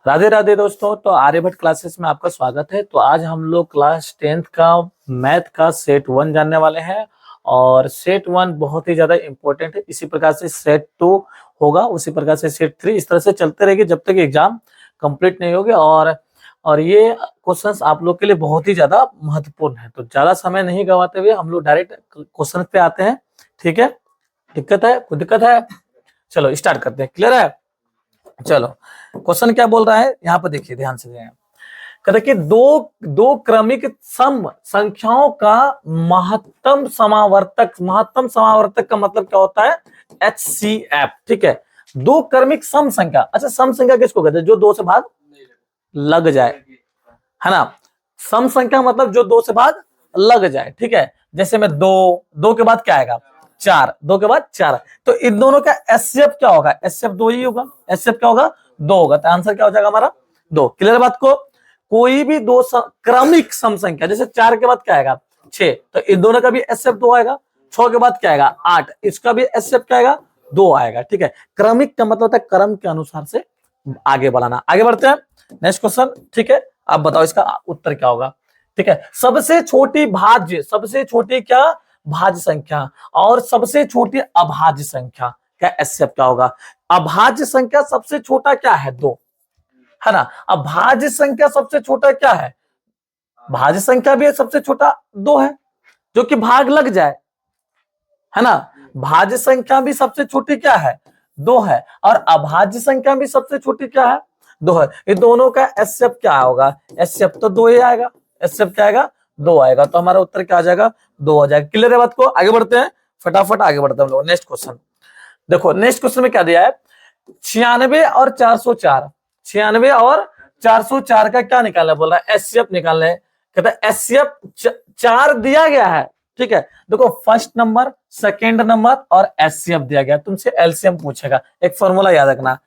राधे राधे दोस्तों। तो आर्यभट्ट क्लासेस में आपका स्वागत है। तो आज हम लोग क्लास 10th का मैथ का सेट 1 जानने वाले हैं और सेट 1 बहुत ही ज्यादा इंपॉर्टेंट है। इसी प्रकार से सेट 2 होगा, उसी प्रकार से सेट 3, इस तरह से चलते रहेगी जब तक एग्जाम कंप्लीट नहीं होगी। और ये क्वेश्चंस आप लोग के लिए बहुत ही ज्यादा महत्वपूर्ण है। तो ज्यादा समय नहीं गवाते हुए हम लोग डायरेक्ट क्वेश्चन पे आते हैं। ठीक है, दिक्कत है? कोई दिक्कत है? चलो स्टार्ट करते हैं। क्लियर है? चलो, क्वेश्चन क्या बोल रहा है यहाँ पर देखिए, ध्यान से देखिए। कहते कि दो क्रमिक सम संख्याओं का महत्तम समावर्तक का मतलब क्या होता है? HCF। ठीक है, दो क्रमिक सम संख्या। अच्छा, सम संख्या किसको कहते हैं? जो दो से भाग लग जाए, है ना। सम संख्या मतलब जो दो से भाग लग जाए। ठीक है, जैसे में दो के बाद क्या आएगा? 4, 2 के बाद 4। तो इन दोनों का HCF क्या होगा? HCF 2 ही होगा। HCF क्या होगा? 2 होगा। तो आंसर क्या हो जाएगा हमारा? 2। क्लियर बात को? कोई भी दो क्रमिक सम संख्या, जैसे 4 के बाद क्या आएगा? 6, तो इन दोनों का भी HCF 2 आएगा। 6 के बाद क्या आएगा? 8, इसका भी HCF क्या आएगा? 2 आएगा। ठीक है, क्रमिक का मतलब होता है क्रम के अनुसार से आगे बढ़ाना। आगे बढ़ते हैं, नेक्स्ट क्वेश्चन। ठीक है, आप बताओ इसका उत्तर क्या होगा। ठीक है, सबसे छोटी भाज्य, सबसे छोटी क्या भाज्य संख्या और सबसे छोटी अभाज्य संख्या का HCF क्या होगा? अभाज्य संख्या सबसे छोटा क्या है? 2, है ना। अभाज्य संख्या सबसे छोटा क्या है? भाज्य संख्या भी सबसे छोटा 2 है, जो कि भाग लग जाए, है ना। भाज्य संख्या भी सबसे छोटी क्या है? 2 है, और अभाज्य संख्या भी सबसे छोटी क्या है? 2 है। ये दोनों का HCF क्या होगा? HCF तो 2 ही आएगा। HCF क्या आएगा? 2 आएगा। तो हमारा उत्तर क्या आ जाएगा? 2 हो जाएगा। क्लियर है बात को? आगे बढ़ते हैं, फटाफट आगे बढ़ते हैं हम लोग। नेक्स्ट क्वेश्चन देखो, नेक्स्ट क्वेश्चन में क्या दिया है? 96 और 404, 96 और 404 का क्या निकालना बोल रहा है? HCF निकालना है। कहता है HCF 4 दिया गया है। ठीक है, देखो फर्स्ट नंबर, सेकेंड नंबर और HCF दिया गया, तुमसे LCM पूछेगा। एक फॉर्मूला याद रखना,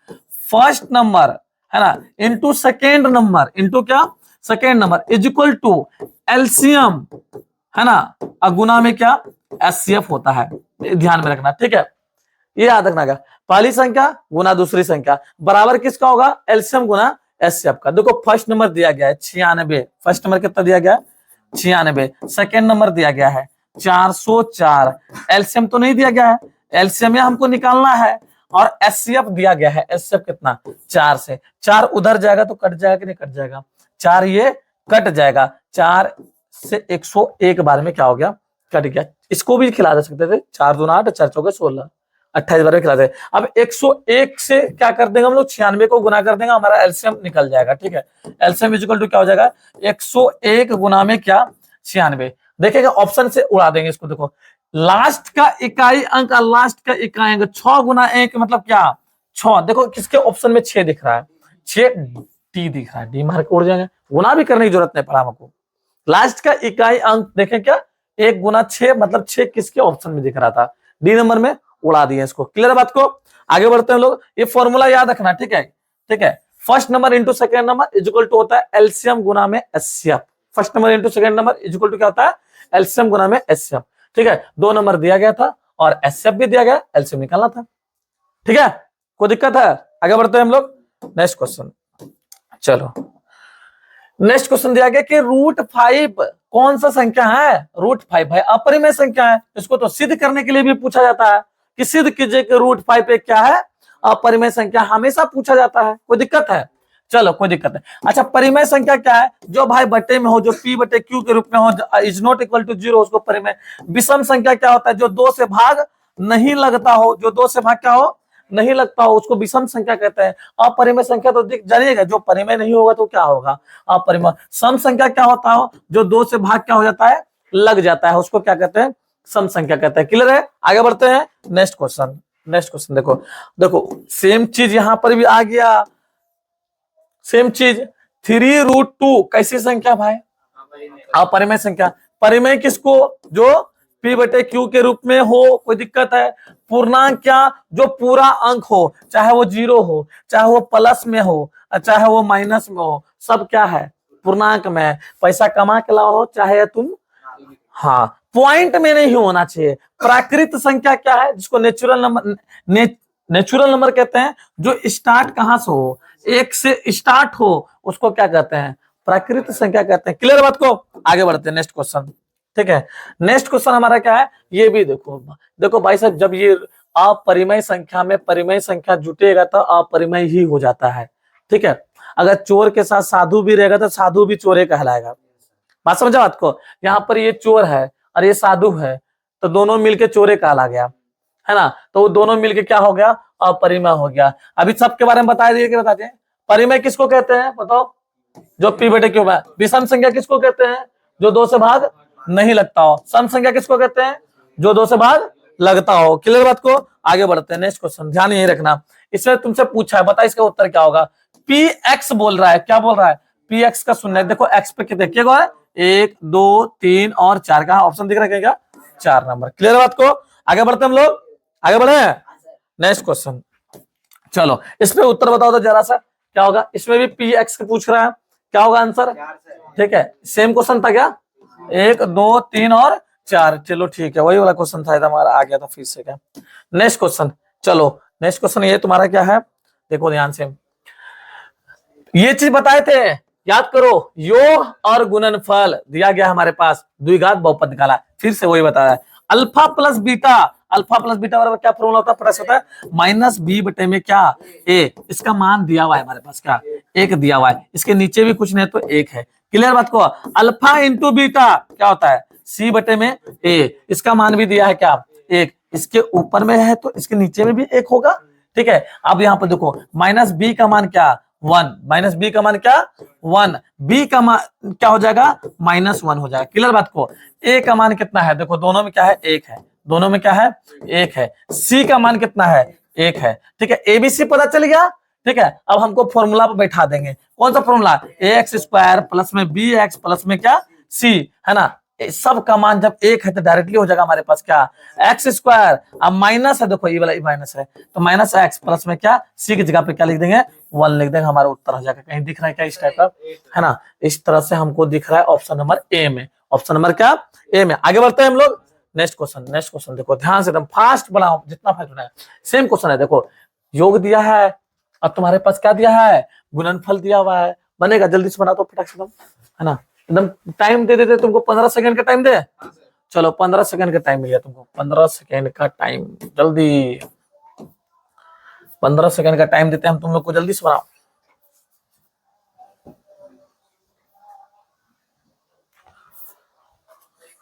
फर्स्ट नंबर है ना इंटू सेकेंड नंबर इंटू क्या? Second number is equal to LCM, है ना, गुना में क्या? HCF होता है। ध्यान में रखना, ठीक है, ये याद रखना। क्या? पहली संख्या गुना दूसरी संख्या बराबर किसका होगा? LCM गुना HCF का। देखो फर्स्ट नंबर दिया गया है 96, फर्स्ट नंबर कितना दिया गया है? 96। सेकेंड नंबर दिया गया है 404। LCM तो नहीं दिया गया है, LCM हमको निकालना है। और HCF दिया गया है, HCF कितना? 4 से 4 उधर जाएगा तो कट जाएगा कि नहीं कट जाएगा? 4 ये कट जाएगा, 4 से 101 बार में क्या हो गया? कट गया। इसको भी खिला दे सकते थे, 4 दूना 8, 4 चौके 16, 28 बार में खिला दे। अब 101 से क्या कर देंगे हम लोग? 96 को गुना कर देंगे, हमारा LCM निकल जाएगा। ठीक है, LCM इक्वल टू क्या हो जाएगा? 101 गुना में क्या? 96। देखेगा ऑप्शन से उड़ा देंगे इसको। देखो लास्ट का इकाई अंक, लास्ट का इकाई अंक 6 गुना 1 मतलब क्या? 6। देखो किसके ऑप्शन में 6 दिख रहा है? 6 डी दिख रहा है, डी मार्क उड़ जाएंगे, गुना भी करने की जरूरत नहीं पड़ा हमको। लास्ट का इकाई अंक देखें क्या? 1 गुना 6 मतलब 6 किसके ऑप्शन में दिख रहा था? डी नंबर में उड़ा दिया इसको। क्लियर बात को? आगे बढ़ते हैं लोग, ये फॉर्मूला याद रखना। ठीक है, ठीक है, first number into second number equal to होता है LCM गुना में HCF। First number into second number equal to क्या होता है? LCM गुना में HCF। ठीक है, 2 नंबर दिया गया था और HCF भी दिया गया, LCM निकालना था। ठीक है, कोई दिक्कत है? आगे बढ़ते हैं हम लोग, नेक्स्ट क्वेश्चन। चलो नेक्स्ट क्वेश्चन दिया गया कि √5 कौन सा संख्या है? √5 है अपरिमेय संख्या है। इसको तो सिद्ध करने के लिए भी पूछा जाता है कि सिद्ध कीजिए कि √5 एक क्या है? अपरिमेय संख्या। हमेशा पूछा जाता है, कोई दिक्कत है? चलो कोई दिक्कत है। अच्छा, परिमेय संख्या क्या है? जो भाई बटे में हो, जो P बटे Q के रूप में हो, इज नॉट इक्वल टू 0, उसको परिमेय। विषम संख्या क्या होता है? जो 2 से भाग नहीं लगता हो, जो 2 से भाग क्या हो? नहीं लगता हो, उसको विषम संख्या कहते हैं। अपरिमेय संख्या तो जानिएगा, जो परिमेय नहीं होगा तो क्या होगा? अपरिमेय। सम संख्या क्या होता हो? जो 2 से भाग क्या हो जाता है? लग जाता है, उसको क्या कहते हैं? सम संख्या कहते हैं। क्लियर है? आगे बढ़ते हैं, नेक्स्ट क्वेश्चन। नेक्स्ट क्वेश्चन देखो, देखो सेम चीज यहां पर भी आ गया, सेम चीज। 3√2 कैसी संख्या भाई? अपरिमेय संख्या। परिमेय किसको? जो P बटे Q के रूप में हो, कोई दिक्कत है? पूर्णांक क्या? जो पूरा अंक हो, चाहे वो 0 हो, चाहे वो प्लस में हो, चाहे वो माइनस में हो, सब क्या है? पूर्णांक में। पैसा कमा के लाओ, चाहे तुम, हाँ, पॉइंट में नहीं होना चाहिए। प्राकृत संख्या क्या है? जिसको नेचुरल नंबर, नेचुरल नंबर कहते हैं, जो स्टार्ट कहां से हो? एक से स्टार्ट हो उसको क्या कहते हैं, प्राकृत संख्या कहते हैं। क्लियर बात को, आगे बढ़ते हैं नेक्स्ट क्वेश्चन। ठीक है, नेक्स्ट क्वेश्चन हमारा क्या है, ये भी देखो। देखो भाई साहब, जब ये अपरिमेय संख्या में परिमेय संख्या जुटेगा तो अपरिमेय ही हो जाता है। ठीक है, अगर चोर के साथ साधु भी रहेगा तो साधु भी चोर कहलाएगा। बात समझा बात को, यहाँ पर ये चोर है और ये साधु है, तो दोनों मिलके चोरे कहला गया, है ना। तो वो दोनों मिलके क्या हो गया, अपरिमेय हो गया। अभी सबके बारे में बता दिए कि बताते हैं, परिमेय किसको कहते हैं बताओ, जो पी बटे क्यू है। विषम संख्या किसको कहते हैं, जो दो से भाग नहीं लगता हो। सम संख्या किसको कहते हैं, जो दो से भाग लगता हो। क्लियर बात को, आगे बढ़ते हैं नेक्स्ट क्वेश्चन, ध्यान यही रखना। इसमें तुमसे पूछा है, बता इसका उत्तर क्या होगा। पी एक्स बोल रहा है, क्या बोल रहा है, पी एक्स का शून्य। देखो एक्स पे कितने क्या है, 1 2 3 और 4 का ऑप्शन दिख रहा है क्या, 4 नंबर। क्लियर बात को, आगे बढ़ते हम लोग, आगे बढ़े नेक्स्ट क्वेश्चन। चलो इसमें उत्तर बताओ तो जरा सा क्या होगा। इसमें भी पी एक्स पूछ रहा है, क्या होगा आंसर। ठीक है, सेम क्वेश्चन था क्या, 1 2 3 और 4। चलो ठीक है, वही वाला क्वेश्चन था हमारा, आ गया था फिर से क्या। नेक्स्ट क्वेश्चन, चलो नेक्स्ट क्वेश्चन ये तुम्हारा क्या है, देखो ध्यान से। ये चीज बताए थे, याद करो, योग और गुणनफल दिया गया हमारे पास, द्विघात बहुपद निकाला, फिर से वही बताया है। Alpha plus beta, alpha plus beta बराबर क्या फॉर्मूला होता है, पता होता है माइनस बी बटे में क्या ए। इसका मान दिया हुआ है हमारे पास, क्या 1 दिया हुआ है, इसके नीचे भी कुछ नहीं तो 1 है। क्लियर बात को, अल्फा इंटू बीटा क्या होता है, सी बटे में ए, इसका मान भी दिया है क्या 1, इसके ऊपर में है तो इसके नीचे में भी 1 होगा। ठीक है, अब यहाँ पर देखो माइनस बी का मान क्या 1, माइनस बी का मान क्या 1, बी का मान क्या हो जाएगा -1 हो जाएगा। क्लियर बात को, ए का मान कितना है, देखो दोनों में क्या है 1 है, दोनों में क्या है 1 है। सी का मान कितना है 1 है। ठीक है, एबीसी पता चल गया। ठीक है, अब हमको फॉर्मूला पर बैठा देंगे, कौन सा फॉर्मूला, ax² प्लस में bx प्लस में क्या c, है ना। सब का मान जब 1 है तो डायरेक्टली हो जाएगा हमारे पास क्या x², अब माइनस है, देखो ये वाला माइनस है तो माइनस x प्लस में क्या c की जगह पे क्या लिख देंगे 1 लिख देंगे, हमारा उत्तर हो जाएगा। कहीं दिख रहा है क्या इस टाइप का, है ना। इस तरह से हमको दिख रहा है ऑप्शन नंबर ए में, ऑप्शन नंबर क्या ए में। आगे बढ़ते हैं हम लोग, नेक्स्ट क्वेश्चन, नेक्स्ट क्वेश्चन देखो ध्यान से, एकदम फास्ट बनाओ, जितना फास्ट बनाए। सेम क्वेश्चन है, देखो योग दिया है और तुम्हारे पास क्या दिया है, गुणनफल दिया हुआ है। बनेगा, जल्दी से बना दो फटाक से, है ना। एकदम टाइम दे देते तुमको, 15 सेकंड का टाइम दे। चलो 15 सेकंड का टाइम मिल गया तुमको, 15 सेकंड का टाइम, जल्दी 15 सेकंड का टाइम देते हैं हम तुम लोग को, जल्दी से बनाओ।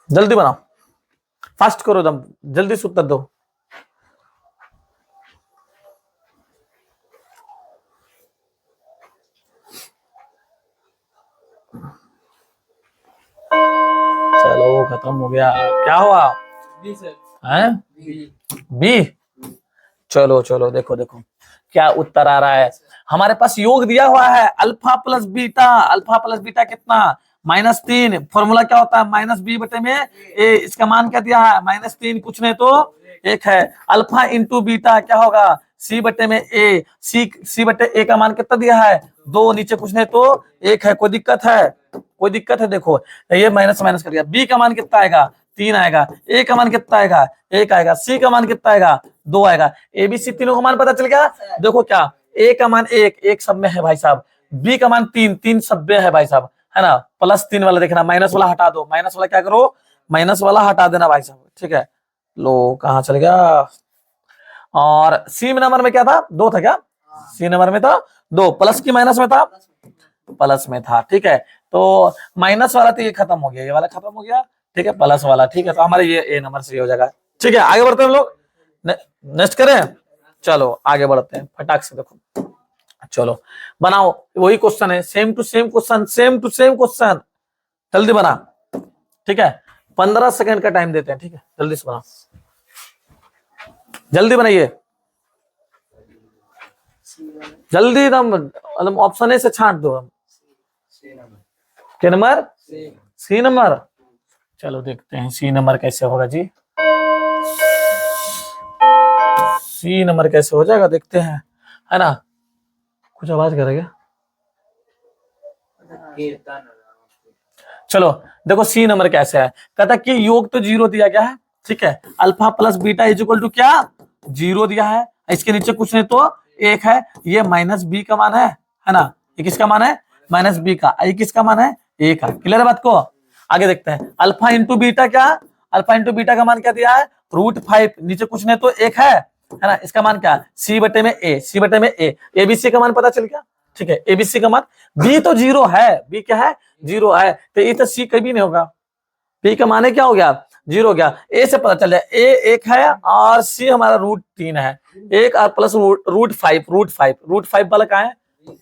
जल्दी बनाओ, फास्ट करो, एकदम जल्दी से उत्तर दो। चलो खत्म हो गया, क्या हुआ है बी। चलो चलो देखो देखो क्या उत्तर आ रहा है हमारे पास। योग दिया हुआ है alpha plus beta, alpha plus beta कितना -3, फॉर्मूला क्या होता है माइनस बी बटे में ए, इसका मान क्या दिया है -3, कुछ नहीं तो 1 है। अल्फा इंटू बीटा क्या होगा सी बटे में ए, सी बटे ए का मान कितना दिया है 2, नीचे कुछ नहीं तो 1 है। कोई दिक्कत है, कोई दिक्कत है, देखो ये माइनस माइनस कर दिया। बी का मान कितना आएगा 3 आएगा, ए का मान कितना आएगा 1 आएगा, सी का मान कितना आएगा 2 आएगा। एबीसी तीनों का मान पता चल गया। देखो क्या ए का मान 1 सब में है भाई साहब, बी का मान 3 सब में है भाई साहब, है ना। +3 वाला देखना, माइनस वाला हटा दो, माइनस वाला क्या करो माइनस वाला हटा देना भाई साहब। ठीक है, लो कहाँ चल गया। और सी नंबर में क्या था 2 था क्या, सी नंबर में था 2, प्लस की माइनस में था प्लस में था। ठीक है, तो माइनस वाला तो ये खत्म हो गया, ये वाला खत्म हो गया। ठीक है, प्लस वाला, ठीक है, तो हमारे ये ए नंबर से हो जाएगा। ठीक है, आगे बढ़ते हैं हम लोग, नेक्स्ट करें। चलो आगे बढ़ते हैं फटाक से, देखो चलो बनाओ, वही क्वेश्चन है, same to same question, same to same question, जल्दी बना। ठीक है, 15 सेकंड का टाइम देते हैं। ठीक है, जल्दी से बना, जल्दी बनाइए, जल्दी एकदम ऑप्शन ए से छांट दो। क्या नंबर सी नंबर, चलो देखते हैं सी नंबर कैसे होगा जी, सी नंबर कैसे हो जाएगा देखते हैं, है ना। कुछ आवाज करेगा, चलो देखो सी नंबर कैसे है। कहता कि योग तो 0 दिया गया है, ठीक है, alpha plus beta is equal to क्या 0 दिया है, इसके नीचे कुछ नहीं तो 1 है, ये -b का मान है है ना, ये किसका मान है, माइनस बी का, ये किसका मान है, ए का। क्लियर है बात को, आगे देखते हैं। अल्फा इंटू बीटा क्या, अल्फा इंटू बीटा का मान क्या दिया है, √5, नीचे कुछ नहीं तो एक है ना, इसका मान क्या, सी बटे में ए, सी बटे में ए, एबीसी का मान पता चल गया, ठीक है, एबीसी का मान, बी तो 0 है, बी क्या है, 0 है, तो ये तो सी कभी नहीं होगा, बी का मान क्या हो गया, 0 हो गया। ए से पता चल जाए, ए 1 है और सी हमारा √3 है, 1 और प्लस √5 वाला कहाँ है,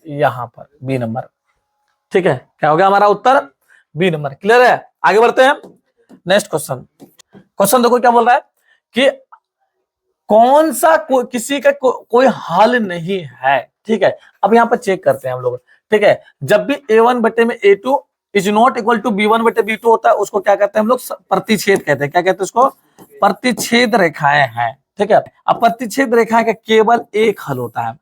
यहाँ पर बी नंबर, ठीक है, क्या हो गया हमारा उत्तर, बी नंबर। क्लियर है, आगे बढ़ते हैं। नेक्स्ट क्वेश्चन, क्वेश्चन देखो क्या बोल रहा है कि कौन सा किसी का कोई हल नहीं है, ठीक है। अब यहाँ पर चेक करते हैं हम लोग, ठीक है, जब भी a1 बटे में a2 is not equal to b1 बटे b2 होता है, उसको क्या कहते हैं हम लोग, प्रतिच्छेद कहते हैं। क्या कहते हैं उसको, प्रतिच्छेद रेखाएं हैं, ठीक है। अब प्रतिच्छेद रेखाएं का केवल एक हल होता है,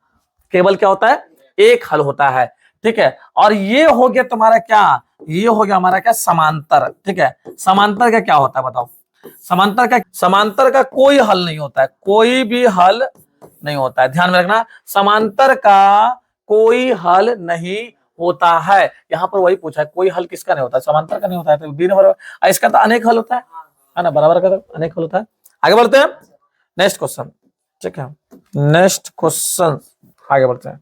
केवल क्या होता है, एक हल होता है, ठीक है। और ये हो गया तुम्हारा क्या, ये हो गया हमारा क्या, समांतर, ठीक है। समांतर का क्या होता है बताओ, समांतर का कोई हल नहीं होता है, कोई भी हल नहीं होता है, ध्यान में रखना, समांतर का कोई हल नहीं होता है। यहां पर वही पूछा है, कोई हल किसका नहीं होता है, समांतर का नहीं होता है, तो बी नंबर, इसका तो अनेक हल होता है ना, बराबर का तो अनेक हल होता है। आगे बढ़ते हैं, नेक्स्ट क्वेश्चन, ठीक है, नेक्स्ट क्वेश्चन, आगे बढ़ते हैं।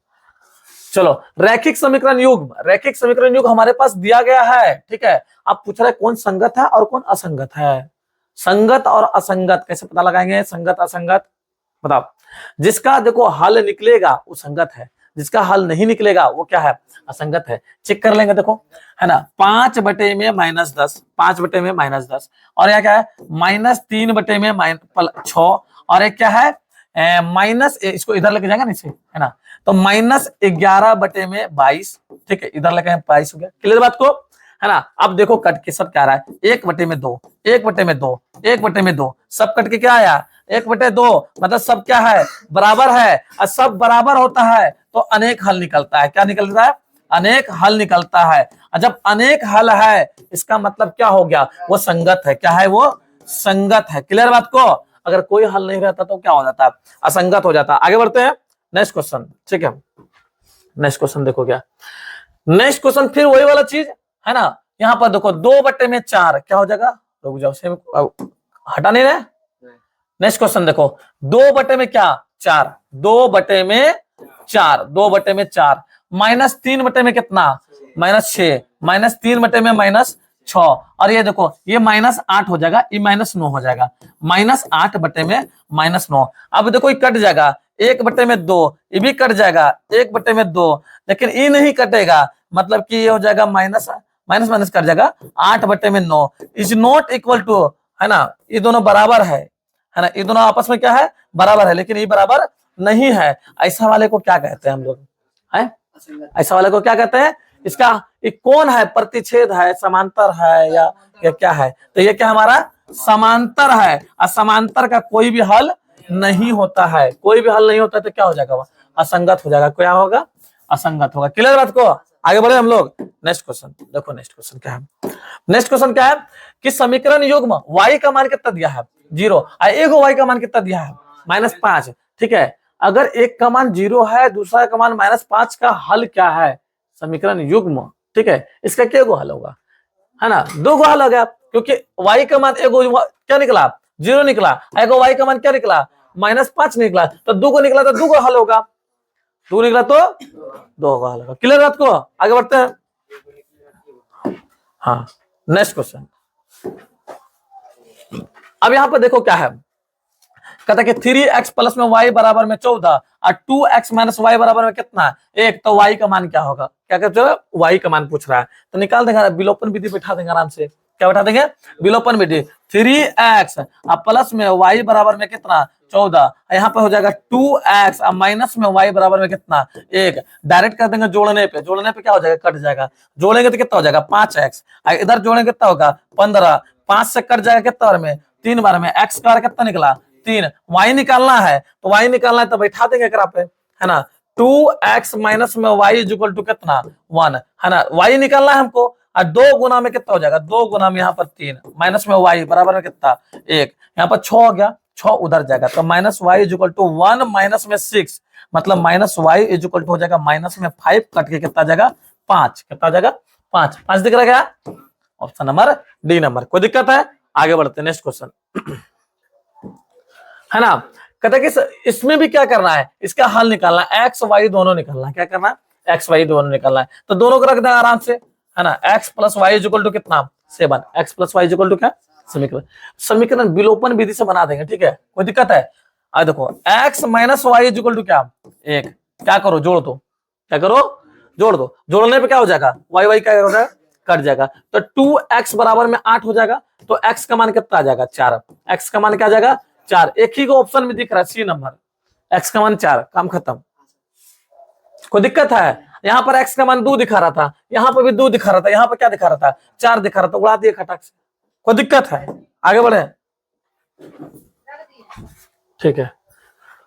चलो, रैखिक समीकरण युग्म, रैखिक समीकरण युग्म हमारे पास दिया गया है, ठीक है। अब पूछ रहा है कौन संगत है और कौन असंगत है, संगत और असंगत कैसे पता लगाएंगे, संगत असंगत बताओ। जिसका देखो हल निकलेगा वो संगत है, जिसका हल नहीं निकलेगा वो क्या है, असंगत है। चेक कर लेंगे, देखो है ना, 5 बटे में -10, 5 बटे में -10, और यह क्या है, -3 बटे में -6, और एक क्या है माइनस, इसको इधर लेके जाएगा नीचे, है ना, तो -11 बटे में 22, ठीक है, इधर लेके 22 हो गया। क्लियर बात को, है ना। अब देखो कट के सब क्या रहा है, 1 बटे में 2, 1 बटे में 2, 1 बटे में 2, सब कट के क्या आया, 1 बटे 2, मतलब सब क्या है, बराबर है, और सब बराबर होता है तो अनेक हल निकलता है। क्या निकलता है, अनेक हल निकलता है। और जब अनेक हल है इसका मतलब क्या हो गया, वो संगत है, क्या है, वो संगत है। क्लियर बात को, अगर कोई हल नहीं रहता तो क्या हो जाता है, असंगत हो जाता है। आगे बढ़ते हैं, नेक्स्ट क्वेश्चन, ठीक है, नेक्स्ट क्वेश्चन देखो क्या, नेक्स्ट क्वेश्चन फिर वही वाला चीज है ना। यहाँ पर देखो 2 बटे में 4 क्या हो जाएगा, रुक जाओ सेम, हटा नहीं रहे। नेक्स्ट क्वेश्चन देखो, 2 बटे में क्या, 4, 2 बटे में 4, 2 बटे में 4, -3 बटे में कितना, -6, -3 बटे में -6, और ये देखो ये -8 हो जाएगा, ये -9 हो जाएगा, -8 बटे में -9। अब देखो ये कट जाएगा, 1 बटे में 2, ये भी कट जाएगा, 1 बटे में 2, लेकिन ये नहीं कटेगा, मतलब कि ये हो जाएगा माइनस माइनस कट जाएगा, 8 बटे में 9 इज नॉट इक्वल टू, है ना, ये दोनों बराबर है ना, ये दोनों आपस में क्या है, बराबर है, लेकिन ये बराबर नहीं है। ऐसा वाले को क्या कहते हैं हम लोग, है ऐसा वाले को क्या कहते हैं, इसका ये कौन है, प्रतिच्छेद है, समांतर है, या क्या है, तो ये क्या हमारा समांतर है। और समांतर का कोई भी हल नहीं होता है, कोई भी हल नहीं होता तो क्या हो जाएगा, असंगत हो जाएगा, क्या होगा, असंगत होगा। क्लियर बात को, आगे बढ़े हम लोग। नेक्स्ट क्वेश्चन देखो, नेक्स्ट क्वेश्चन क्या है, नेक्स्ट क्वेश्चन क्या है कि समीकरण युग्म y का मान कितना दिया है, 0, एक y का मान कितना दिया है, -5, ठीक है। अगर एक का मान 0 है, दूसरा का मान -5, का हल क्या है, समीकरण युग्म, ठीक है, इसका क्या गो हल होगा, है ना, 2 गो हल हो गया, क्योंकि y का मान क्या निकला, 0 निकला, एक y का मान क्या निकला, -5 निकला, तो 2 को निकला तो 2 गो हल होगा, 2 निकला तो 2 का हल होगा। क्लियर बात को, आगे बढ़ते हैं। हाँ, नेक्स्ट क्वेश्चन, अब यहां पर देखो क्या है, कहता है कि 3x प्लस में y बराबर में 14 और 2x माइनस y बराबर में कितना, 1, तो y का मान क्या होगा, क्या कहते हो, y का मान पूछ रहा है, तो निकाल देंगे, विलोपन विधि बैठा देंगे आराम से। क्या बैठा देंगे, विलोपन विधि, 3x प्लस में y बराबर में कितना, 14, यहाँ पे हो जाएगा 2x माइनस में y बराबर में कितना, 1, डायरेक्ट कर देंगे जोड़ने पे, जोड़ने पे क्या हो जाएगा, कट जाएगा, जोड़ेंगे तो कितना हो जाएगा 5x, इधर जोड़ेंगे कितना होगा 15, 5 से कट जाएगा कितना बार में, 3 बार में, x का कितना निकला 3, y निकालना है, तो y निकालना है तो बैठा देंगे एकरा पे, है ना, 2x माइनस में y इज इक्वल टू कितना 1, है ना, y निकालना है हमको, और 2 गुना में कितना हो जाएगा, 2 गुना में यहाँ पर 3 माइनस में y बराबर में कितना 1, यहाँ पर 6 हो गया, 6 उधर जाएगा तो minus y is equal to 1 minus में 6, मतलब minus y is equal to हो जाएगा माइनस में 5 कट के कितना जाएगा 5, कितना आ जाएगा 5, 5 दिख रहा है क्या? Option number D number. कोई दिक्कत है? आगे बढ़ते हैं नेक्स्ट क्वेश्चन है ना। कहते हैं कि इसमें भी क्या करना है, इसका हल निकालना है, एक्स वाई दोनों निकालना है। क्या करना है? एक्स वाई दोनों निकालना है। तो दोनों को रख दें आराम से, है ना। X plus y is equal to कितना 7, x plus y is equal to क्या समीकरण, समीकरण विलोपन विधि से बना देंगे, ठीक है। कोई दिक्कत है? अब देखो x minus y is equal to क्या 1, क्या करो जोड़ दो, क्या करो जोड़ दो, जोड़ने पे क्या हो जाएगा वाई वाई क्या हो जाएगा कट जाएगा। तो 2x बराबर में 8 हो जाएगा, तो x का मान कितना आ जाएगा 4, x का मान क्या आ जाएगा 4। एक ही को ऑप्शन में दिख रहा है सी नंबर, x का मान 4, काम खत्म। कोई दिक्कत है? यहाँ पर x का मान 2 दिखा रहा था, यहाँ पर भी 2 दिखा रहा था, यहाँ पर क्या दिखा रहा था 4 दिखा रहा था, उड़ा दिए खटाक से। कोई दिक्कत है? आगे बढ़े, ठीक है।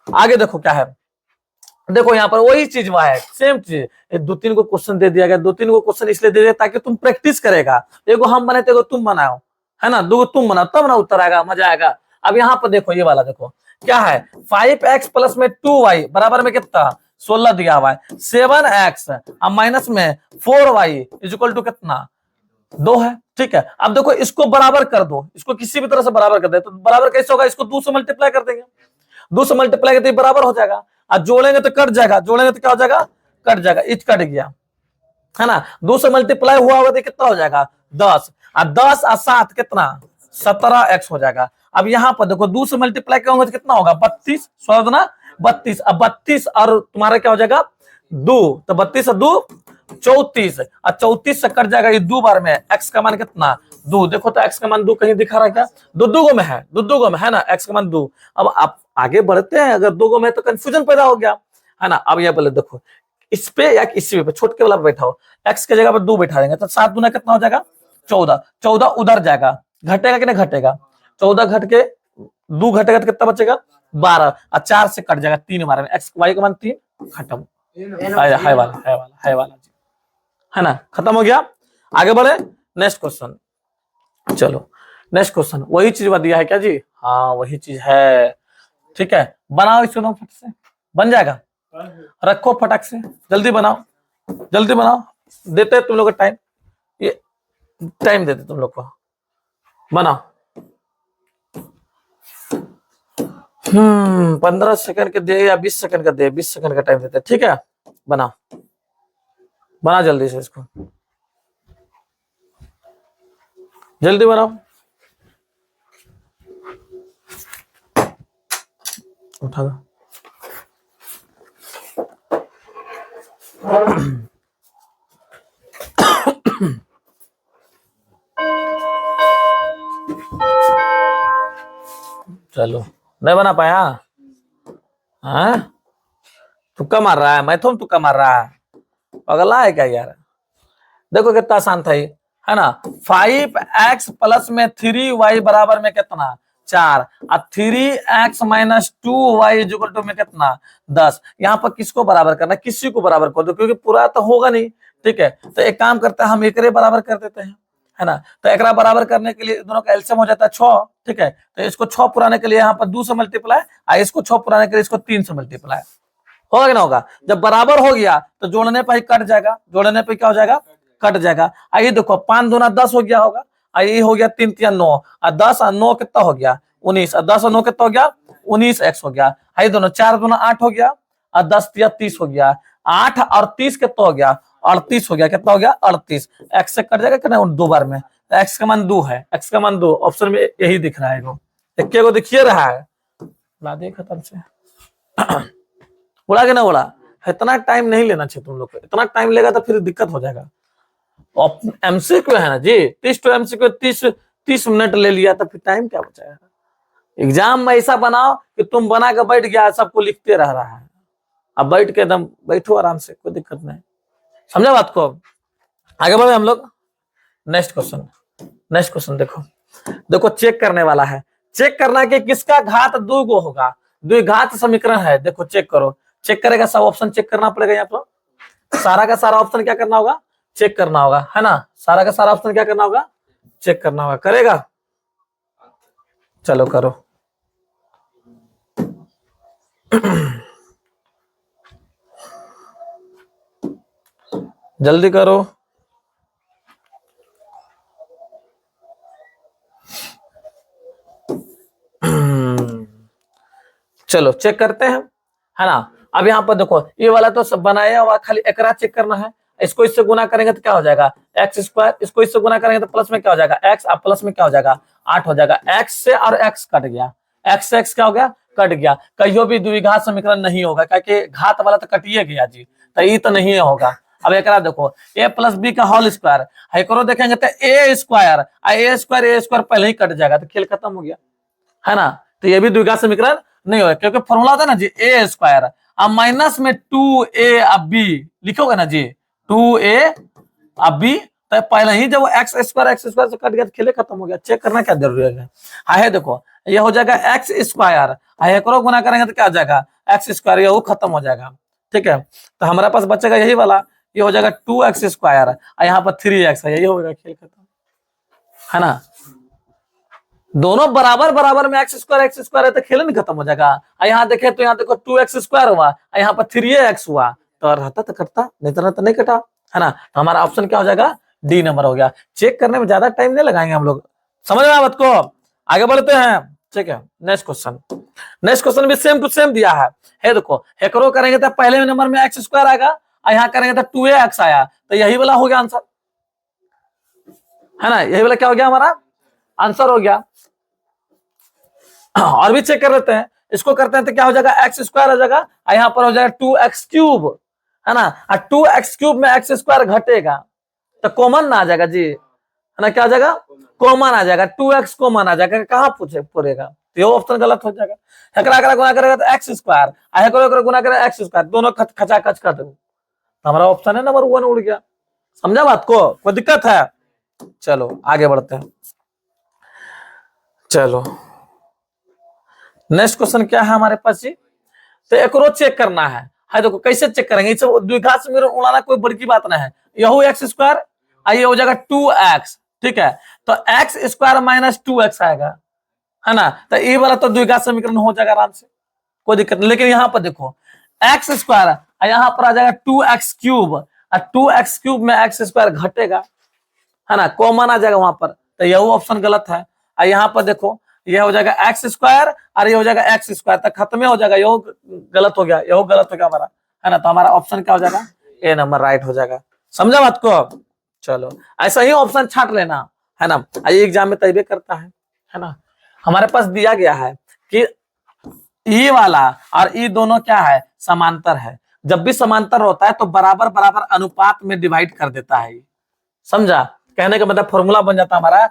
आगे देखो क्या है, देखो यहाँ पर वही चीज वहां है, सेम चीज। 2-3 को क्वेश्चन दे दिया गया, 2-3 को क्वेश्चन इसलिए दे दिया ताकि तुम प्रैक्टिस करेगा। एगो हम बने तो तुम बनाओ, है ना, 2 तुम बनाओ तब ना उत्तर आएगा, मजा आएगा। अब यहाँ पर देखो ये वाला देखो क्या है, 5x प्लस में 2y बराबर में कितना 16 दिया हुआ है, 7x अब माइनस में 4y इज इक्वल टू कितना 2 है, ठीक है। अब देखो इसको बराबर कर दो, इसको किसी भी तरह से बराबर कर दे, तो बराबर कैसे होगा, इसको 2 से मल्टीप्लाई कर देंगे, 2 से मल्टीप्लाई करते बराबर हो जाएगा। और जोड़ेंगे तो कट जाएगा, जोड़ेंगे तो क्या हो जाएगा कट जाएगा, इच कट गया, है ना। 2 से मल्टीप्लाई हुआ होगा तो कितना हो जाएगा 10, और 10 और 7 कितना 17x हो जाएगा। अब यहाँ पर देखो 2 से मल्टीप्लाई करोगे तो कितना होगा 32, 16 ना 32, अब 32 और तुम्हारा क्या हो जाएगा 2, तो 32 और 2 34, और 34 से कट जाएगा ये 2 बार में, x का मान कितना 2। देखो तो x का मान 2 कहीं दिखा रहा है क्या, 2 गो में है, 2 में है ना x का मान 2। अब आप आगे बढ़ते हैं, अगर 2 गो में तो कंफ्यूजन पैदा हो गया, है ना। अब ये बोले देखो इस पे या इसी पे छोटे वाला पे बैठाओ, x की जगह पर 2 बैठा देंगे तो 7 दूना कितना हो जाएगा 14, 14 उधर जाएगा, घटेगा कि नहीं घटेगा, 14 घट के 2 घटेगा तो कितना बचेगा 12, और 4 से कट जाएगा 3 बार में, x y का मान 3, खत्म। है वाला है ना, खत्म हो गया। आगे बढ़े नेक्स्ट क्वेश्चन, चलो नेक्स्ट क्वेश्चन वही चीज दिया है क्या जी, हाँ वही चीज है, ठीक है। बनाओ इसको फट से, बन जाएगा, रखो फटाक से, जल्दी बनाओ, जल्दी बनाओ, देते तुम लोग को टाइम, ये टाइम देते तुम लोग को, बनाओ। 15 सेकंड के दे या 20 सेकंड का दे, 20 सेकंड का टाइम देते, ठीक है। बनाओ, बना जल्दी से इसको, जल्दी बनाओ, उठा दो। चलो नहीं बना पाया, हाँ तुक्का मार रहा है, मैं तो तुक्का मार रहा है, अगला है क्या यार। देखो कितना आसान था ये, है ना। 5x प्लस में 3y बराबर में कितना 4, और 3x minus 2y equal to में कितना 10। यहाँ पर किसको बराबर करना, किसी को बराबर कर दो, क्योंकि पूरा तो होगा नहीं, ठीक है। तो एक काम करते हैं हम एकरे बराबर कर देते हैं, है ना। तो एकरा बराबर करने के लिए दोनों का एलसीएम हो जाता है 6, ठीक है। तो इसको 6 पुराने के लिए यहाँ पर 2 से मल्टीप्लाई, और इसको 6 पुराने के लिए इसको 3 से मल्टीप्लाई, होगा कि ना होगा। जब बराबर हो गया तो जोड़ने पर ही कट जाएगा, जोड़ने पर क्या हो जाएगा कट जाएगा। आइए देखो 5 दूना 10 हो गया होगा, ये हो गया 3 3 9, और 10 और 9 कितना हो गया 19, और 10 और 9 कितना हो गया 19x हो गया। आइए दोनों 4 दूना 8 हो गया, और 10 या 30 हो गया, 8 और 30 कितना हो गया 38 हो गया, कितना हो गया 38, x से कट जाएगा कि नहीं 2 बार में, तो x का मान 2 है, x का मान 2 ऑप्शन में यही दिख रहा है, को दिखिए रहा है, ला दे खत्म से। उड़ा के ना उड़ा, इतना टाइम नहीं लेना चाहिए तुम लोग को, इतना टाइम लेगा तो फिर दिक्कत हो जाएगा। एमसीक्यू है ना जी, 30 टू एमसीक्यू 30 मिनट ले लिया तो फिर टाइम क्या बचाएगा। एग्जाम में ऐसा बनाओ कि तुम बना के बैठ गया, सबको लिखते रह रहा है, अब बैठ के एकदम बैठो आराम से, कोई दिक्कत नहीं, समझा बात को। आगे बढ़े हम लोग, नेक्स्ट क्वेश्चन, नेक्स्ट क्वेश्चन देखो, देखो चेक करने वाला है, चेक करना कि किसका घात 2 गो होगा, द्विघात समीकरण है। देखो चेक करो, चेक करेगा सब ऑप्शन चेक करना पड़ेगा, यहाँ पर सारा का सारा ऑप्शन क्या करना होगा चेक करना होगा, है ना। सारा का सारा ऑप्शन क्या करना होगा चेक करना होगा, करेगा, चलो करो। जल्दी करो। चलो चेक करते हैं, है ना। अब यहाँ पर देखो ये वाला तो सब बनाया हुआ, खाली एकरा चेक करना है। इसको इससे गुना करेंगे तो क्या हो जाएगा एक्स स्क्वायर, इसको इससे गुना करेंगे तो प्लस में क्या हो जाएगा एक्स, और प्लस में क्या हो जाएगा 8 हो जाएगा। एक्स से और एक्स कट गया, एक्स से एक्स क्या हो गया कट गया। कहियो भी द्विघात समीकरण नहीं होगा, क्योंकि घात वाला तो कटिए गया जी, तो ये तो नहीं होगा। अब एक देखो ए प्लस बी का होल स्क्वायर, एकरो देखेंगे तो ए स्क्वायर पहले ही कट जाएगा, तो खेल खत्म हो गया, है ना। तो ये भी द्विघात समीकरण नहीं होगा, क्योंकि फॉर्मूला होता है ना जी ए स्क्वायर अब माइनस में 2a अब b लिखोगे ना जी 2a अब b, तो पहले ही जब एक्स स्क्वायर से कट गया तो खेले खत्म हो गया। चेक करना क्या जरूरी है। है देखो ये हो जाएगा एक्स स्क्वायर, करो गुना करेंगे तो क्या हो जाएगा एक्स स्क्वायर, ये वो खत्म हो जाएगा। ठीक है, तो हमारे पास बचेगा यही वाला, ये हो जाएगा 2x स्क्वायर और यहाँ पर 3x है, यही होगा खेल खत्म, है ना। दोनों बराबर बराबर में एक्स स्क्वायर है तो खेल नहीं खत्म हो जाएगा। यहाँ देखे तो यहाँ देखो 2x स्क्वायर हुआ, यहाँ पर 3x हुआ, तो रहता तो कटता, नहीं तो रहता नहीं कटा, है ना। तो हमारा ऑप्शन क्या हो जाएगा डी नंबर हो गया। चेक करने में ज्यादा टाइम नहीं लगाएंगे हम लोग, समझ में बात को। आगे बढ़ते हैं, ठीक है। नेक्स्ट क्वेश्चन भी सेम टू सेम दिया है देखो एकरो करेंगे तो पहले नंबर में एक्स स्क्वायर आएगा और यहाँ करेंगे तो 2x आया, तो यही वाला हो गया आंसर, है ना। यही वाला क्या हो गया हमारा आंसर हो गया। और भी चेक कर लेते हैं, इसको करते हैं तो क्या हो जाएगा एक्स स्क्वायर हो जाएगा और यहाँ पर हो जाएगा 2x क्यूब, है ना। और 2x क्यूब में एक्स स्क्वायर घटेगा तो कॉमन ना आ जाएगा जी, है ना। क्या आ जाएगा कॉमन आ जाएगा, 2x कॉमन आ जाएगा, कहाँ पूरेगा, तो ये ऑप्शन गलत हो जाएगा। एकरा गुना करेगा तो एक्स स्क्वायर, एकरो गुना करेगा एक्स स्क्वायर, दोनों खचाखच कर दो, तो हमारा ऑप्शन है नंबर 1 उड़ गया। समझा बात को, कोई दिक्कत है। चलो आगे बढ़ते हैं। चलो नेक्स्ट क्वेश्चन क्या है हमारे पास जी, तो एकरो चेक करना है देखो कैसे चेक करेंगे। इसे द्विघात समीकरण उड़ाना कोई बड़ी की बात नहीं है, यह एक्स स्क्वायर आइए हो जाएगा 2x, ठीक है। तो एक्स स्क्वायर माइनस 2x आएगा, है ना। तो ये वाला तो द्विघात समीकरण हो जाएगा आराम से, कोई दिक्कत नहीं। लेकिन यहाँ पर देखो एक्स स्क्वायर यहाँ पर आ जाएगा 2x क्यूब, और 2x क्यूब में एक्स स्क्वायर घटेगा, है ना, कॉमन आ जाएगा वहां पर, तो यह ऑप्शन गलत है। और यहाँ पर देखो ये हो जाएगा एक्स स्क्वायर और ये हो जाएगा एक्स स्क्वायर, तक खत्म हो जाएगा, यह गलत हो गया, यह गलत हो गया हमारा, है ना। तो हमारा ऑप्शन क्या हो जाएगा ए नंबर राइट हो जाएगा। समझा बात को। चलो ऐसा ही ऑप्शन छाट लेना, है ना, ये एग्जाम में तैबे करता है ना। हमारे पास दिया गया है कि ई वाला और ई दोनों क्या है समांतर है, जब भी समांतर होता है तो बराबर बराबर अनुपात में डिवाइड कर देता है, समझा। कहने का मतलब फॉर्मूला बन जाता हमारा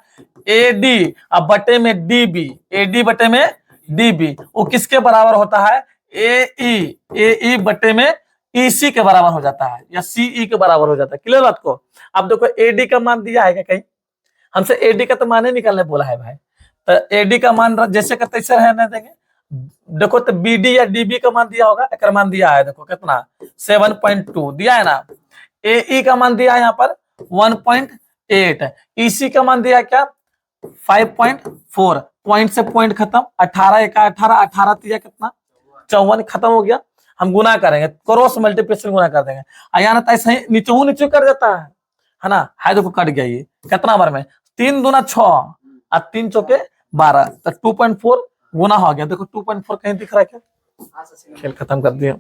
एडी अब बटे में डीबी, एडी बटे में डीबी, वो किसके बराबर होता है एई बटे में ईसी के बराबर हो जाता है, या सीई के बराबर हो जाता है। क्लियर बात को। अब देखो एडी का मान दिया है क्या कहीं, हमसे एडी का तो मान ही निकालने बोला है भाई, तो एडी का मान जैसे का तैसे रहने देंगे। देखो तो बीडी या डीबी का मान दिया होगा, एक मान दिया है देखो कितना 7.2 दिया है ना। एई का मान दिया है यहाँ पर 1.8, ईसी का मान दिया क्या 5.4, पॉइंट से पॉइंट खत्म, 18 एका 18, 18 दिया कितना 54, खत्म हो गया। हम गुना करेंगे, क्रॉस मल्टीप्लिकेशन गुना कर देंगे, यहाँ ना सही नीचे कर देता है ना। है देखो कट गया, ये कितना बार में 3 दूना 6 और 3 चौके 12, तो 2.4 गुना हो गया। देखो 2.4 कहीं दिख रहा है क्या, खेल खत्म कर दिया।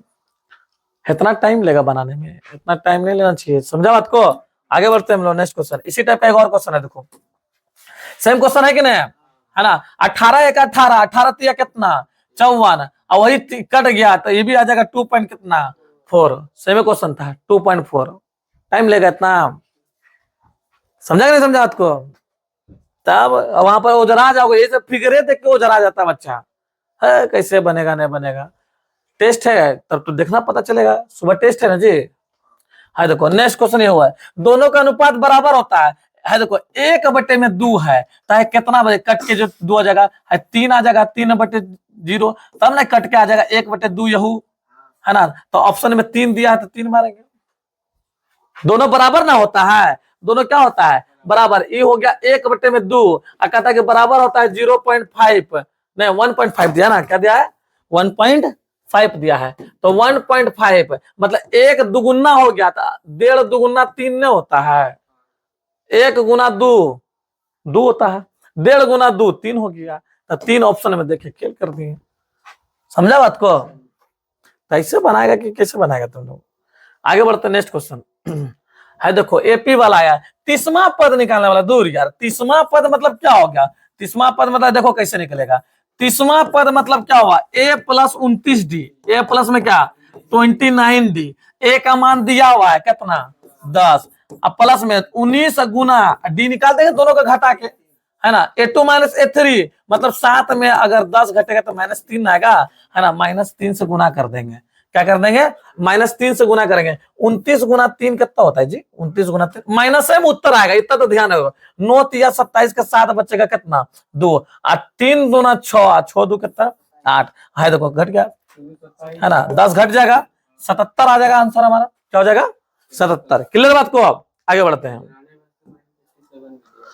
इतना टाइम लेगा बनाने में, इतना टाइम नहीं लेना चाहिए, समझा बात को। आगे बढ़ते हैं हम लोग नेक्स्ट क्वेश्चन। इसी टाइप का एक और क्वेश्चन है, देखो सेम क्वेश्चन है कि नहीं, है ना। 18 एक 18, 18 तिया कितना 54, और वही कट गया तो ये भी आ जाएगा 2 पॉइंट कितना 4, सेम क्वेश्चन था 2.4। टाइम लेगा इतना, समझा कि नहीं समझा बात को। तब वहां पर ओझरा जाओगे, ये सब फिगरे देख के ओझरा जाता बच्चा, है कैसे बनेगा नहीं बनेगा। टेस्ट है तब तो देखना पता चलेगा, सुबह टेस्ट है ना जी। है देखो नेक्स्ट क्वेश्चन ये हुआ है, दोनों का अनुपात बराबर होता है देखो 1 बटे में 2 है, तो कितना बजे कट के जो 2 आ जाएगा है 3 आ जाएगा, 3/0, तब ना कट के आ जाएगा 1/2 यहू, है ना। तो ऑप्शन में 3 दिया है तो 3 मारेंगे। दोनों बराबर ना होता है, दोनों क्या होता है बराबर, ये हो गया 1/2 और कहता है कि बराबर होता है 0.5, नहीं 1.5 दिया ना, क्या दिया है 1.5, 5 दिया है तो 1.5 मतलब 1 दुगुना हो गया था, 1.5 दुगुना 3 नहीं होता है, 1 गुना 2 2 होता है, 1.5 गुना 2 3 हो गया। तो 3 ऑप्शन में देखिए खेल कर दिए। समझा बात को? तो ऐसे बनाएगा कि कैसे बनाएगा तुम लोग? आगे बढ़ते नेक्स्ट क्वेश्चन है। देखो एपी वाला आया, 30वां पद निकालने वाला। दूर यार, 30वां पद मतलब क्या हो गया? 30वां पद मतलब देखो कैसे निकलेगा। 30वां पद मतलब क्या हुआ? a plus 29d, a plus में क्या 29d, a का मान दिया हुआ है कितना 10, अब प्लस में 19 गुना d निकाल देंगे दोनों का घटा के, है ना। a2 माइनस a3 मतलब 7 में अगर 10 घटेगा तो -3 आएगा, है ना। -3 से गुना कर देंगे। क्या कर देंगे? -3 से गुना करेंगे। 29 गुना 3 कितना होता है जी? 29 गुना 3 माइनस है, उत्तर आएगा, इतना तो ध्यान रखो। 9 या 27 का 7 बचेगा कितना 2, और 3 दूना 6, 6 2 कितना 8 है। देखो घट गया, है ना। 10 घट जाएगा, 77 आ जाएगा आंसर हमारा। क्या हो जाएगा? 77। क्लियर बात को? अब आगे बढ़ते हैं।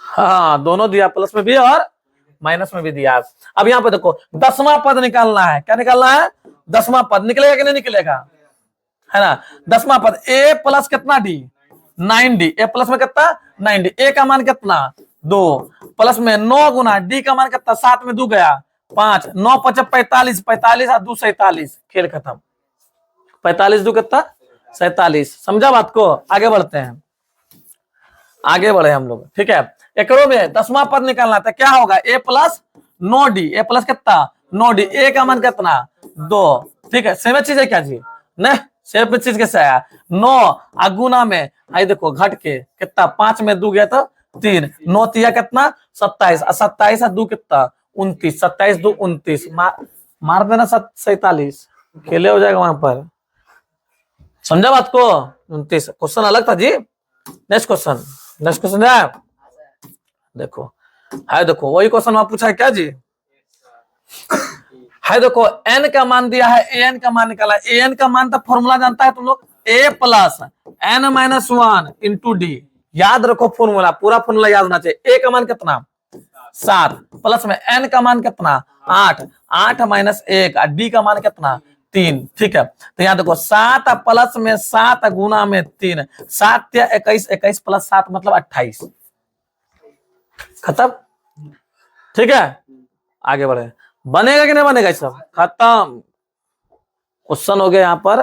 हाँ दोनों दिया, प्लस में भी और माइनस में भी दिया। अब यहाँ पे देखो 10वां पद निकालना है। क्या निकालना है? 10वां पद निकलेगा कि नहीं निकलेगा, है ना। 10वां पद a प्लस कितना d 9d, a प्लस में कितना 9d, a का मान कितना 2 प्लस में 9 गुना d का मान कितना 7 में 2 गया 5, 9 5 45, 45 और 2 47, खेल खत्म। 45 2 कितना 47। समझा बात को? आगे बढ़ते हैं, आगे बढ़े हम लोग, ठीक है। एकड़ों में 10वां पद निकालना था। क्या होगा? a plus 9d, a plus कितना 9d, a का मान कितना 2, ठीक है। सेम चीज है क्या जी? नहीं, सेम चीज कैसे आया? 9 गुना में आई देखो घट के कितना 5 में 2 गया तो 3, 9 तिया कितना 27, 27 और 2 कितना 29, 27 2 29, मार देना 47, खेले हो जाएगा वहां पर। समझा बात को? 29। क्वेश्चन अलग था जी। नेक्स्ट क्वेश्चन, नेक्स्ट क्वेश्चन है, देखो है, देखो वही क्वेश्चन वहां पूछा है क्या जी? है देखो n का मान दिया है, an का मान निकाला है। an का मान तो फॉर्मूला जानता है तुम लोग, a plus n minus 1 into D. याद रखो फॉर्मूला, पूरा फॉर्मूला याद होना चाहिए। a का मान कितना 7 प्लस में n का मान कितना 8, 8 माइनस 1, d का मान कितना 3, ठीक है। तो यहाँ देखो 7 प्लस में 7 गुना में 3, 7 या 21, 21 प्लस 7 मतलब 28, खत्म, ठीक है। आगे बढ़े, बनेगा कि नहीं बनेगा? सब खत्म, क्वेश्चन हो गया यहाँ पर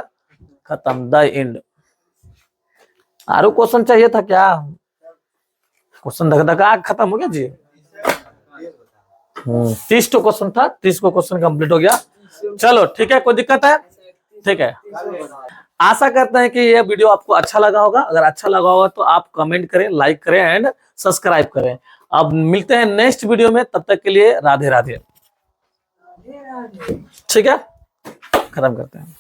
खत्म, द एंड। आरो क्वेश्चन चाहिए था क्या? क्वेश्चन धका खत्म हो गया जी। 30 तो क्वेश्चन था, 30 को क्वेश्चन कंप्लीट हो गया। चलो ठीक है, कोई दिक्कत है? ठीक है, आशा करते हैं कि यह वीडियो आपको अच्छा लगा होगा। अगर अच्छा लगा होगा तो आप कमेंट करें, लाइक करें एंड सब्सक्राइब करें। अब मिलते हैं नेक्स्ट वीडियो में, तब तक के लिए राधे राधे। ठीक है, खत्म करते हैं।